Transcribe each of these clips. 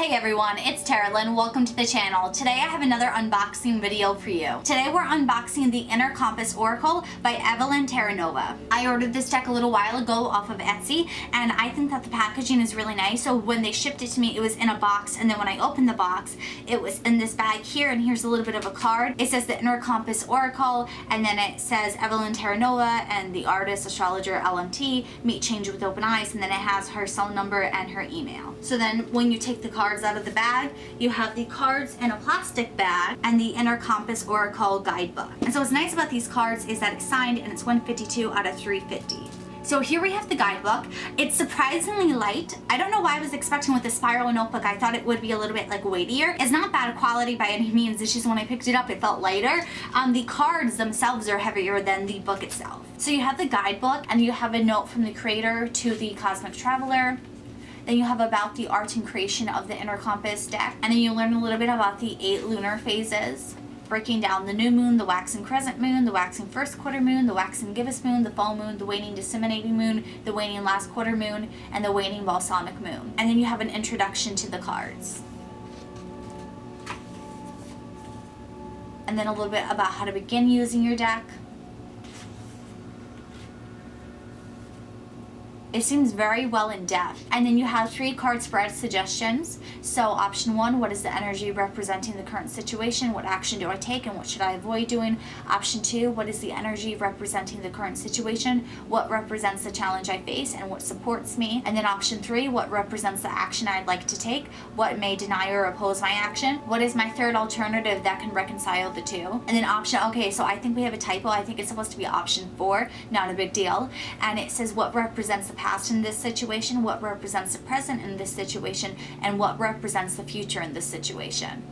Hey everyone, it's Carolyn. Welcome to the channel. Today I have another unboxing video for you. Today we're unboxing the Inner Compass Oracle by Evelyn Terranova. I ordered this deck a little while ago off of Etsy, and I think that the packaging is really nice. So when they shipped it to me, it was in a box, and then when I opened the box, it was in this bag here, and here's a little bit of a card. It says the Inner Compass Oracle, and then it says Evelyn Terranova and the artist, astrologer, LMT, meet change with open eyes, and then it has her cell number and her email. So then when you take the cards out of the bag, you have the cards in a plastic bag and the Inner Compass Oracle guidebook. And so what's nice about these cards is that it's signed and it's 152 out of 350. So here we have the guidebook. It's surprisingly light. I don't know why I was expecting with the spiral notebook. I thought it would be a little bit like weightier. It's not bad quality by any means. It's just when I picked it up, it felt lighter. The cards themselves are heavier than the book itself. So you have the guidebook, and you have a note from the creator to the cosmic traveler. Then you have about the art and creation of the Inner Compass deck. And then you learn a little bit about the 8 lunar phases, breaking down the new moon, the waxing crescent moon, the waxing first quarter moon, the waxing gibbous moon, the full moon, the waning disseminating moon, the waning last quarter moon, and the waning balsamic moon. And then you have an introduction to the cards. And then a little bit about how to begin using your deck. It seems very well in depth. And then you have 3 card spread suggestions. So option 1, what is the energy representing the current situation? What action do I take and what should I avoid doing? Option 2, what is the energy representing the current situation? What represents the challenge I face and what supports me? And then option 3, what represents the action I'd like to take? What may deny or oppose my action? What is my third alternative that can reconcile the two? And then option, okay, so I think we have a typo. I think it's supposed to be option 4, not a big deal. And it says what represents the past in this situation, what represents the present in this situation, and what represents the future in this situation.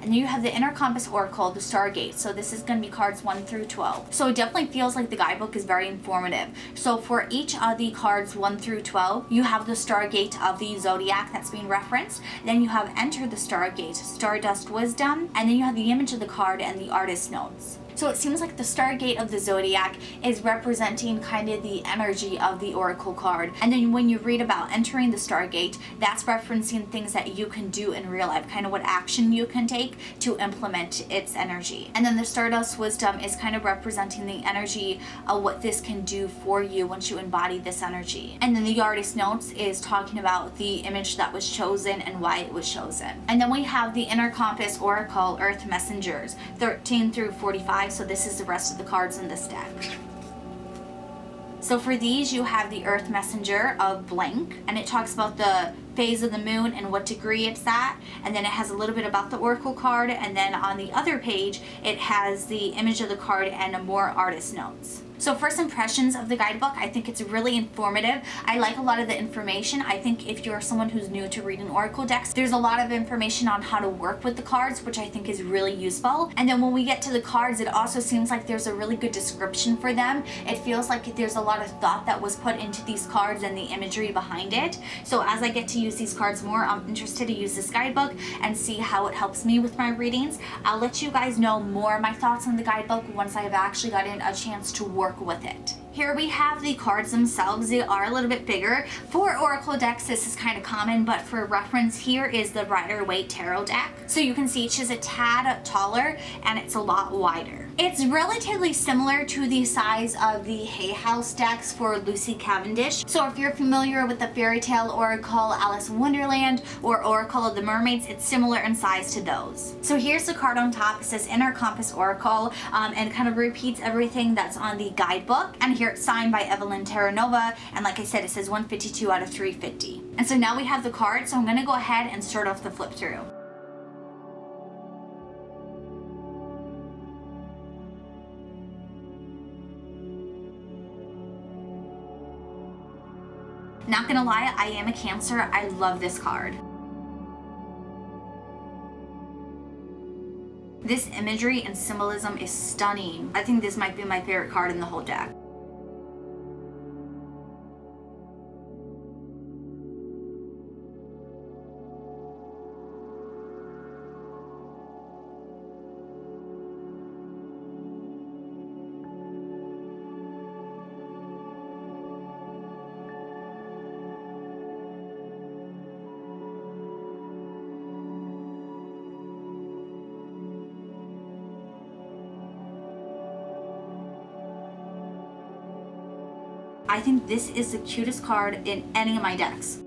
And you have the Inner Compass Oracle, the Stargate. So this is going to be cards 1 through 12. So it definitely feels like the guidebook is very informative. So for each of the cards 1 through 12, you have the Stargate of the Zodiac that's being referenced. Then you have Enter the Stargate, Stardust Wisdom, and then you have the image of the card and the artist notes. So it seems like the Stargate of the Zodiac is representing kind of the energy of the Oracle card. And then when you read about entering the Stargate, that's referencing things that you can do in real life, kind of what action you can take to implement its energy. And then the Stardust Wisdom is kind of representing the energy of what this can do for you once you embody this energy. And then the artist notes is talking about the image that was chosen and why it was chosen. And then we have the Inner Compass Oracle Earth Messengers, 13 through 45. So this is the rest of the cards in this deck. So for these, you have the Earth Messenger of blank, and it talks about the phase of the moon and what degree it's at, and then it has a little bit about the Oracle card, and then on the other page it has the image of the card and more artist notes. So first impressions of the guidebook, I think it's really informative. I like a lot of the information. I think if you're someone who's new to reading Oracle decks, there's a lot of information on how to work with the cards, which I think is really useful. And then when we get to the cards, it also seems like there's a really good description for them. It feels like there's a lot of thought that was put into these cards and the imagery behind it. So as I get to use these cards more, I'm interested to use this guidebook and see how it helps me with my readings. I'll let you guys know more of my thoughts on the guidebook once I have actually gotten a chance to work with it. Here we have the cards themselves. They are a little bit bigger. For Oracle decks, this is kind of common, but for reference, here is the Rider-Waite Tarot deck. So you can see it's just a tad taller and it's a lot wider. It's relatively similar to the size of the Hay House decks for Lucy Cavendish. So if you're familiar with the Fairy Tale Oracle, Alice in Wonderland, or Oracle of the Mermaids, it's similar in size to those. So here's the card on top. It says Inner Compass Oracle, and kind of repeats everything that's on the guidebook. And here it's signed by Evelyn Terranova, and like I said, it says 152 out of 350. And so now we have the card, so I'm going to go ahead and start off the flip through. Not gonna lie, I am a Cancer. I love this card. This imagery and symbolism is stunning. I think this might be my favorite card in the whole deck. I think this is the cutest card in any of my decks.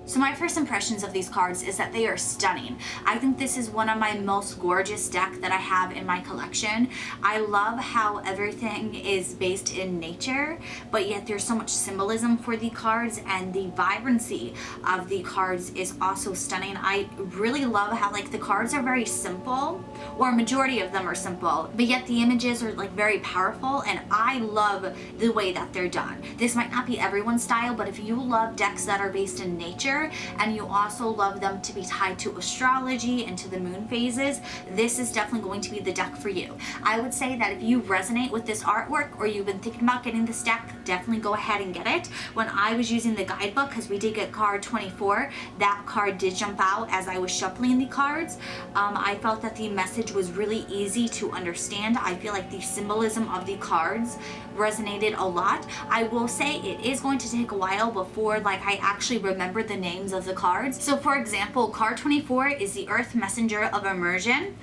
So my first impressions of these cards is that they are stunning. I think this is one of my most gorgeous deck that I have in my collection. I love how everything is based in nature, but yet there's so much symbolism for the cards, and the vibrancy of the cards is also stunning. I really love how like the cards are very simple, or a majority of them are simple, but yet the images are like very powerful, and I love the way that they're done. This might not be everyone's style, but if you love decks that are based in nature and you also love them to be tied to astrology and to the moon phases, this is definitely going to be the deck for you. I would say that if you resonate with this artwork, or you've been thinking about getting this deck, definitely go ahead and get it. When I was using the guidebook, because we did get card 24, that card did jump out as I was shuffling the cards. I felt that the message was really easy to understand. I feel like the symbolism of the cards resonated a lot. I will say it is going to take a while before like I actually remember the names of the cards. So for example, card 24 is the Earth Messenger of Immersion.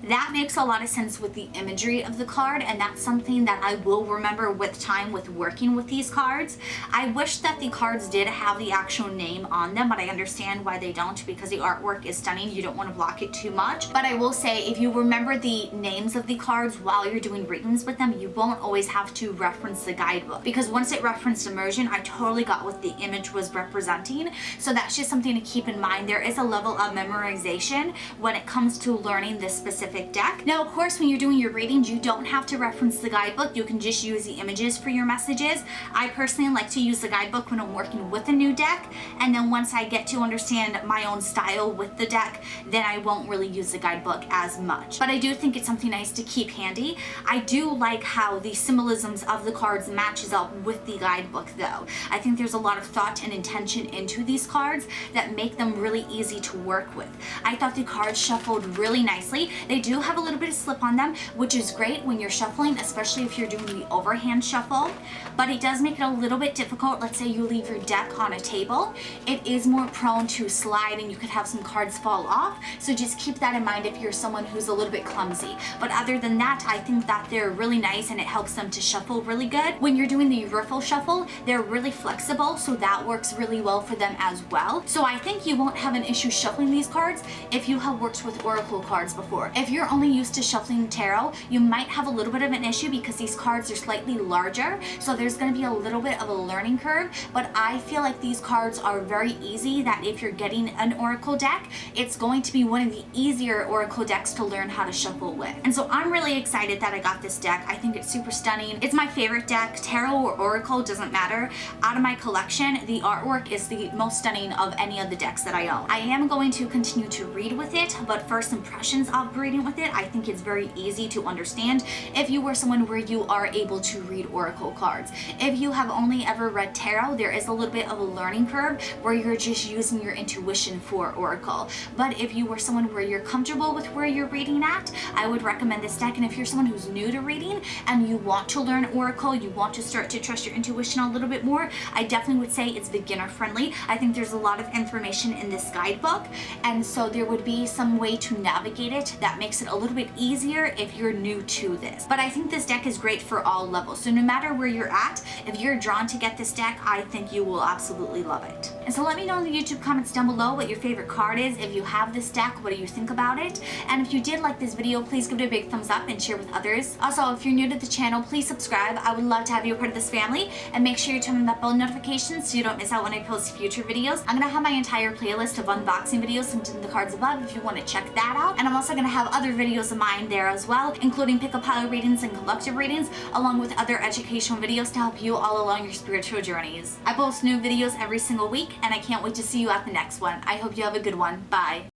That makes a lot of sense with the imagery of the card, and that's something that I will remember with time with working with these cards. I wish that the cards did have the actual name on them, but I understand why they don't, because the artwork is stunning. You don't want to block it too much. But I will say, if you remember the names of the cards while you're doing readings with them, you won't always have to reference the guidebook, because once it referenced immersion, I totally got what the image was representing. So that's just something to keep in mind. There is a level of memorization when it comes to learning this specific deck. Now, of course, when you're doing your readings, you don't have to reference the guidebook. You can just use the images for your messages. I personally like to use the guidebook when I'm working with a new deck, and then once I get to understand my own style with the deck, then I won't really use the guidebook as much. But I do think it's something nice to keep handy. I do like how the symbolisms of the cards matches up with the guidebook though. I think there's a lot of thought and intention into these cards that make them really easy to work with. I thought the cards shuffled really nicely. They do have a little bit of slip on them, which is great when you're shuffling, especially if you're doing the overhand shuffle, but it does make it a little bit difficult. Let's say you leave your deck on a table, it is more prone to slide and you could have some cards fall off, so just keep that in mind if you're someone who's a little bit clumsy. But other than that, I think that they're really nice and it helps them to shuffle really good. When you're doing the riffle shuffle, they're really flexible, so that works really well for them as well. So I think you won't have an issue shuffling these cards if you have worked with oracle cards before. If you're only used to shuffling tarot, you might have a little bit of an issue because these cards are slightly larger, so there's going to be a little bit of a learning curve. But I feel like these cards are very easy, that if you're getting an oracle deck, it's going to be one of the easier oracle decks to learn how to shuffle with. And so I'm really excited that I got this deck. I think it's super stunning. It's my favorite deck. Tarot or oracle, doesn't matter. Out of my collection, the artwork is the most stunning of any of the decks that I own. I am going to continue to read with it, but first impressions of reading reading with it, I think it's very easy to understand if you are someone where you are able to read oracle cards. If you have only ever read tarot, there is a little bit of a learning curve where you're just using your intuition for oracle. But if you are someone where you're comfortable with where you're reading at, I would recommend this deck. And if you're someone who's new to reading and you want to learn oracle, you want to start to trust your intuition a little bit more, I definitely would say it's beginner friendly. I think there's a lot of information in this guidebook, and so there would be some way to navigate it that makes it a little bit easier if you're new to this. But I think this deck is great for all levels. So no matter where you're at, if you're drawn to get this deck, I think you will absolutely love it. And so let me know in the YouTube comments down below what your favorite card is. If you have this deck, what do you think about it? And if you did like this video, please give it a big thumbs up and share with others. Also, if you're new to the channel, please subscribe. I would love to have you a part of this family, and make sure you turn on that bell notification so you don't miss out when I post future videos. I'm gonna have my entire playlist of unboxing videos linked in the cards above if you want to check that out. And I'm also gonna have other videos of mine there as well, including pick a pile readings and collective readings, along with other educational videos to help you all along your spiritual journeys. I post new videos every single week, and I can't wait to see you at the next one. I hope you have a good one. Bye.